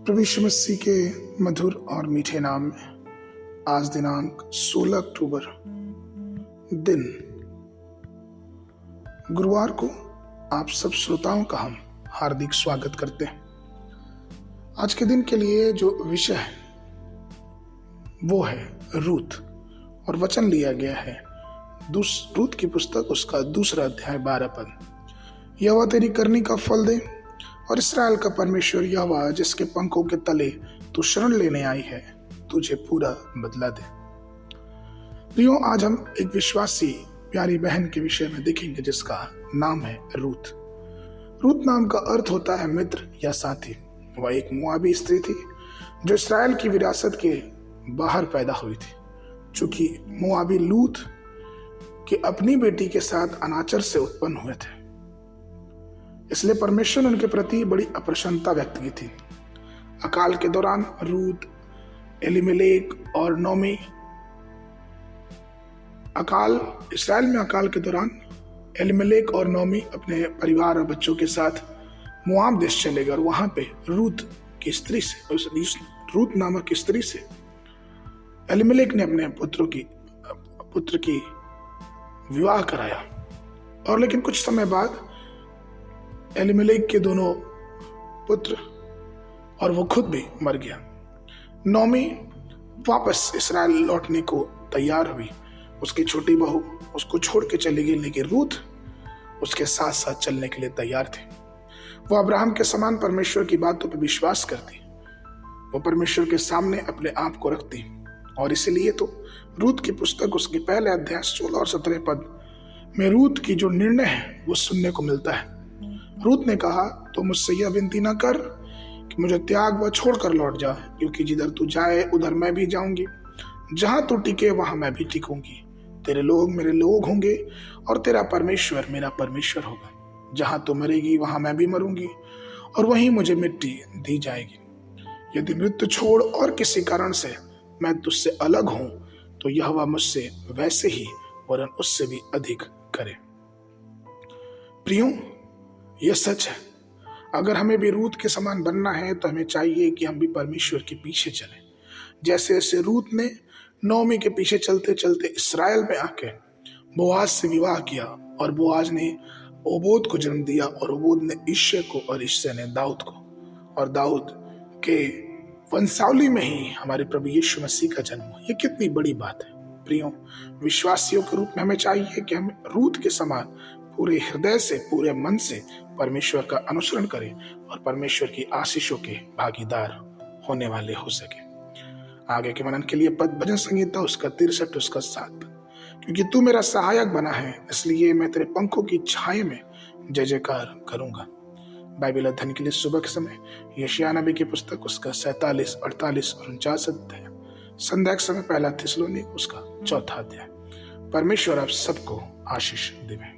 प्रभु यीशु मसीह के मधुर और मीठे नाम में आज दिनांक 16 अक्टूबर दिन गुरुवार को आप सब श्रोताओं का हम हार्दिक स्वागत करते हैं। आज के दिन के लिए जो विषय है वो है रूत और वचन लिया गया है रूत की पुस्तक उसका 2 अध्याय 12 पद। यहोवा तेरी करनी का फल दे और इस्राएल का परमेश्वर यहोवा जिसके पंखों के तले तू शरण लेने आई है तुझे पूरा बदला दे। प्रियो, आज हम एक विश्वासी प्यारी बहन के विषय में देखेंगे जिसका नाम है रूत। रूत नाम का अर्थ होता है मित्र या साथी। वह एक मोआबी स्त्री थी जो इस्राएल की विरासत के बाहर पैदा हुई थी। चूंकि मोआबी लूत की अपनी बेटी के साथ अनाचर से उत्पन्न हुए थे, इसलिए परमेश्वर ने उनके प्रति बड़ी अप्रसन्नता व्यक्त की थी। अकाल के दौरान रूत, एलीमेलेक और नोमी इस्राएल में अकाल के दौरान एलीमेलेक और नोमी अपने परिवार और बच्चों के साथ मोआब देश चले गए और वहां पे रूत नामक स्त्री से एलीमेलेक ने अपने पुत्र की विवाह कराया। और लेकिन कुछ समय बाद एलीमेलेक के दोनों पुत्र और वो खुद भी मर गया। नोमी वापस इस्राएल लौटने को तैयार हुई। उसकी छोटी बहू उसको छोड़ के चली गई, लेकिन रूत उसके साथ साथ चलने के लिए तैयार थी। वो अब्राहम के समान परमेश्वर की बातों पर विश्वास करती, वो परमेश्वर के सामने अपने आप को रखती। और इसीलिए तो रूत की पुस्तक उसके पहले अध्याय 16 और 17 पद में रूत की जो निर्णय है वो सुनने को मिलता है। रूत ने कहा, तो मुझसे यह विनती न कर कि मुझे त्याग व छोड़कर लौट जा, क्योंकि जिधर तू जाए उधर मैं भी जाऊंगी, जहां तू टिके वहां मैं भी टिकूंगी। तेरे लोग मेरे लोग होंगे और तेरा परमेश्वर मेरा परमेश्वर होगा। जहां तू मरेगी वहां मैं भी मरूंगी और वहीं मुझे मिट्टी दी जाएगी। यदि मृत्यु छोड़ और किसी कारण से मैं तुझसे अलग हूं तो यहोवा मुझसे वैसे ही वरन उससे भी अधिक करे। प्रियो, यह सच है। अगर हमें भी रूत के समान बनना है तो हमें चाहिए कि हम भी परमेश्वर के पीछे चलें। जैसे रूत ने नोमी के पीछे चलते चलते इस्राएल में आके बोआज से विवाह किया और बोआज ने ओबोद को जन्म दिया और ओबोद ने इश्शे को और इश्शे ने दाऊद को, और दाऊद के वंशावली में ही हमारे प्रभु यीशु मसीह का जन्म हुआ। ये कितनी बड़ी बात है। प्रियो, विश्वासियों के रूप में हमें चाहिए कि हम रूत के समान पूरे हृदय से पूरे मन से परमेश्वर का अनुसरण करें और परमेश्वर की आशीषों के भागीदार होने वाले हो सके। आगे के मनन के लिए पद भजन संगीता उसका 63 उसका 7। क्योंकि तू मेरा सहायक बना है इसलिए मैं तेरे पंखों की छाया में जय जयकार करूंगा। बाइबल अध्ययन के लिए सुबह के समय यशायाह नबी की पुस्तक उसका 47, 48 और 49 अध्याय। संध्या के समय 1 थिस्सलुनीक उसका 4 अध्याय। परमेश्वर आप सबको आशीष देवे।